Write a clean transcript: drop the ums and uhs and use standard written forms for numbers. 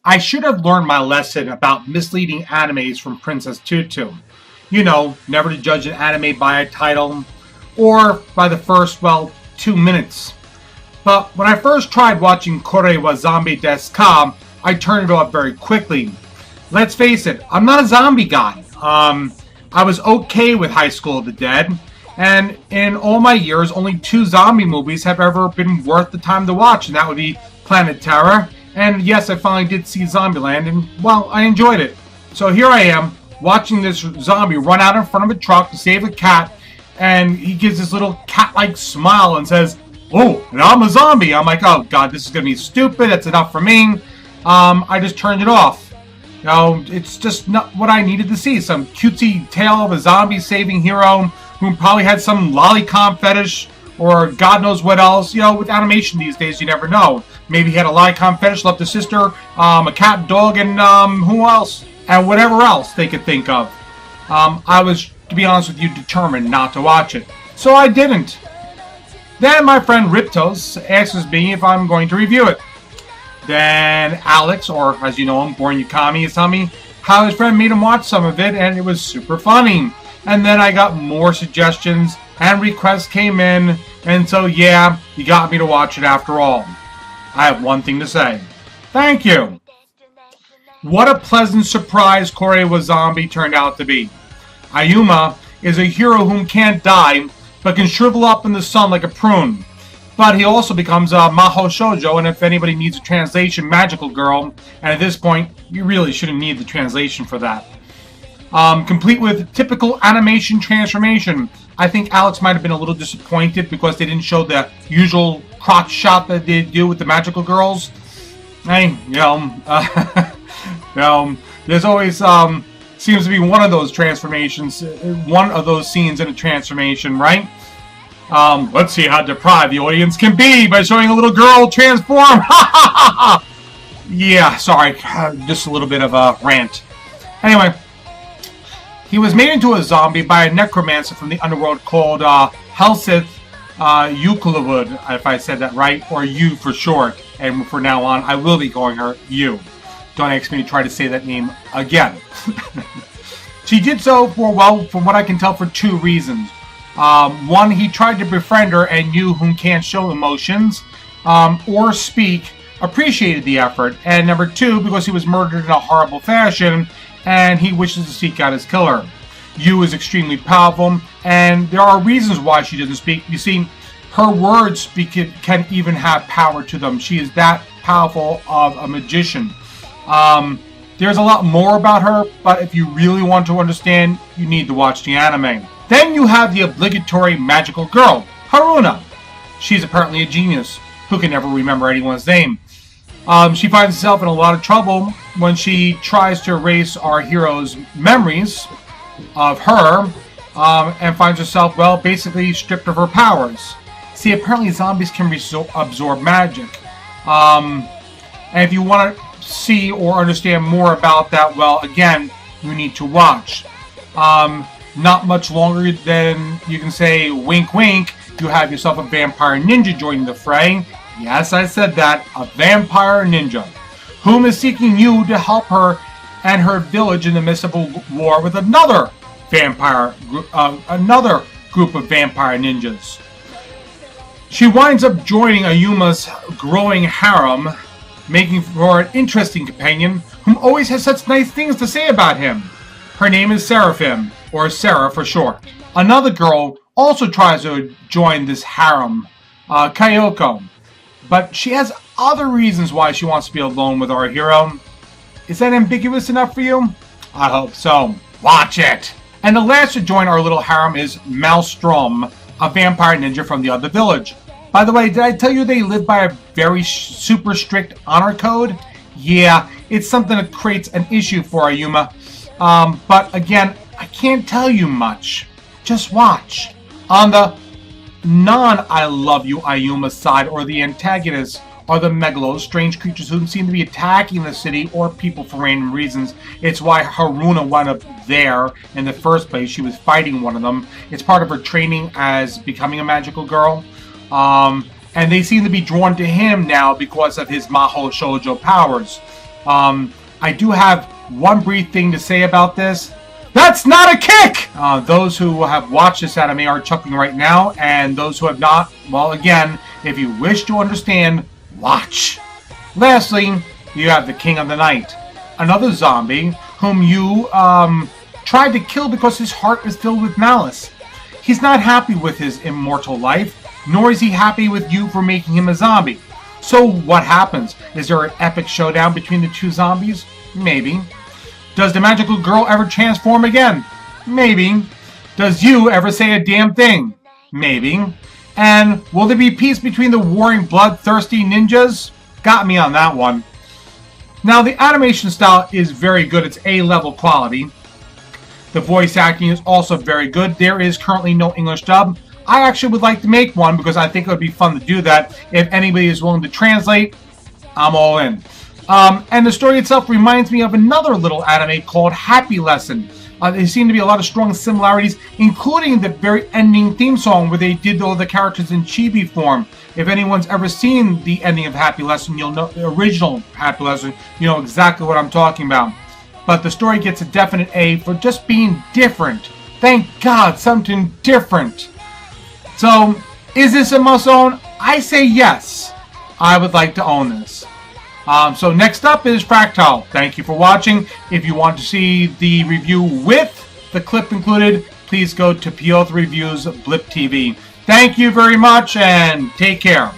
I should have learned my lesson about misleading animes from Princess Tutu. You know, never to judge an anime by a title, or by the first, 2 minutes. But when I first tried watching Kore wa Zombie Desu Ka, I turned it off very quickly. Let's face it, I'm not a zombie guy. I was okay with High School of the Dead, and in all my years, only 2 zombie movies have ever been worth the time to watch, and that would be Planet Terror, and yes, I finally did see Zombieland, and, well, I enjoyed it. So here I am, watching this zombie run out in front of a truck to save a cat, and he gives this little cat-like smile and says, "Oh, and I'm a zombie." I'm like, oh god, this is going to be stupid, that's enough for me. I just turned it off. You know, it's just not what I needed to see. Some cutesy tale of a zombie-saving hero who probably had some lolicon fetish, or God knows what else. You know, with animation these days, you never know. Maybe he had a lolicon fetish, loved a sister, a cat, dog, and who else? And whatever else they could think of. I was, to be honest with you, determined not to watch it. So I didn't. Then my friend Riptos asks me if I'm going to review it. Then Alex, or as you know him, Born Yukami, is telling me how his friend made him watch some of it, and it was super funny. And then I got more suggestions, and requests came in, and so yeah, you got me to watch it after all. I have one thing to say. Thank you. What a pleasant surprise Kore wa Zombie turned out to be. Ayuma is a hero whom can't die, but can shrivel up in the sun like a prune. But he also becomes a Maho Shoujo, and if anybody needs a translation, magical girl, and at this point, you really shouldn't need the translation for that. Complete with typical animation transformation. I think Alex might have been a little disappointed because they didn't show the usual crotch shot that they do with the magical girls. Hey, there's always seems to be one of those transformations, one of those scenes in a transformation, right? Let's see how deprived the audience can be by showing a little girl transform. Yeah, sorry, just a little bit of a rant. Anyway, he was made into a zombie by a necromancer from the underworld called Helsith Euclid, if I said that right, or you for short. And from now on, I will be calling her you. Don't ask me to try to say that name again. She did so for, well, from what I can tell, for 2 reasons. One, he tried to befriend her, and you, whom can't show emotions or speak, appreciated the effort. And number 2, because he was murdered in a horrible fashion, and he wishes to seek out his killer. Yu is extremely powerful, and there are reasons why she doesn't speak. You see, her words can even have power to them. She is that powerful of a magician. There's a lot more about her, but if you really want to understand, you need to watch the anime. Then you have the obligatory magical girl, Haruna. She's apparently a genius who can never remember anyone's name. She finds herself in a lot of trouble when she tries to erase our hero's memories of her, and finds herself, well, basically stripped of her powers. See, apparently zombies can absorb magic. And if you want to see or understand more about that, well, again, you need to watch. Not much longer than you can say wink wink, you have yourself a vampire ninja joining the fray. Yes, I said that, a vampire ninja, whom is seeking you to help her and her village in the midst of a war with another group of vampire ninjas. She winds up joining Ayuma's growing harem, making for an interesting companion whom always has such nice things to say about him. Her name is Seraphim, or Sarah for short. Another girl also tries to join this harem, Kyoko, but she has other reasons why she wants to be alone with our hero. Is that ambiguous enough for you? I hope so. Watch it! And the last to join our little harem is Maelstrom, a vampire ninja from the other village. By the way, did I tell you they live by a very super strict honor code? Yeah, it's something that creates an issue for Ayuma. But again, I can't tell you much. Just watch. On the non-I love you Ayuma side, or the antagonists, are the Megalos, strange creatures who seem to be attacking the city or people for random reasons. It's why Haruna wound up there in the first place. She was fighting one of them. It's part of her training as becoming a magical girl. And they seem to be drawn to him now because of his Maho Shoujo powers. I do have one brief thing to say about this. That's not a kick! Those who have watched this anime are chuckling right now, and those who have not, well, again, if you wish to understand, watch. Lastly, you have the King of the Night, another zombie whom you tried to kill because his heart is filled with malice. He's not happy with his immortal life, nor is he happy with you for making him a zombie. So what happens? Is there an epic showdown between the two zombies? Maybe. Does the magical girl ever transform again? Maybe. Does you ever say a damn thing? Maybe. And will there be peace between the warring bloodthirsty ninjas? Got me on that one. Now the animation style is very good. It's A-level quality. The voice acting is also very good. There is currently no English dub. I actually would like to make one because I think it would be fun to do that. If anybody is willing to translate, I'm all in. And the story itself reminds me of another little anime called Happy Lesson. There seem to be a lot of strong similarities, including the very ending theme song where they did all the characters in chibi form. If anyone's ever seen the ending of Happy Lesson, you'll know the original Happy Lesson. You know exactly what I'm talking about. But the story gets a definite A for just being different. Thank God, something different. So, is this a must own? I say yes. I would like to own this. So next up is Fractal. Thank you for watching. If you want to see the review with the clip included, please go to Peothra Reviews Blip TV. Thank you very much and take care.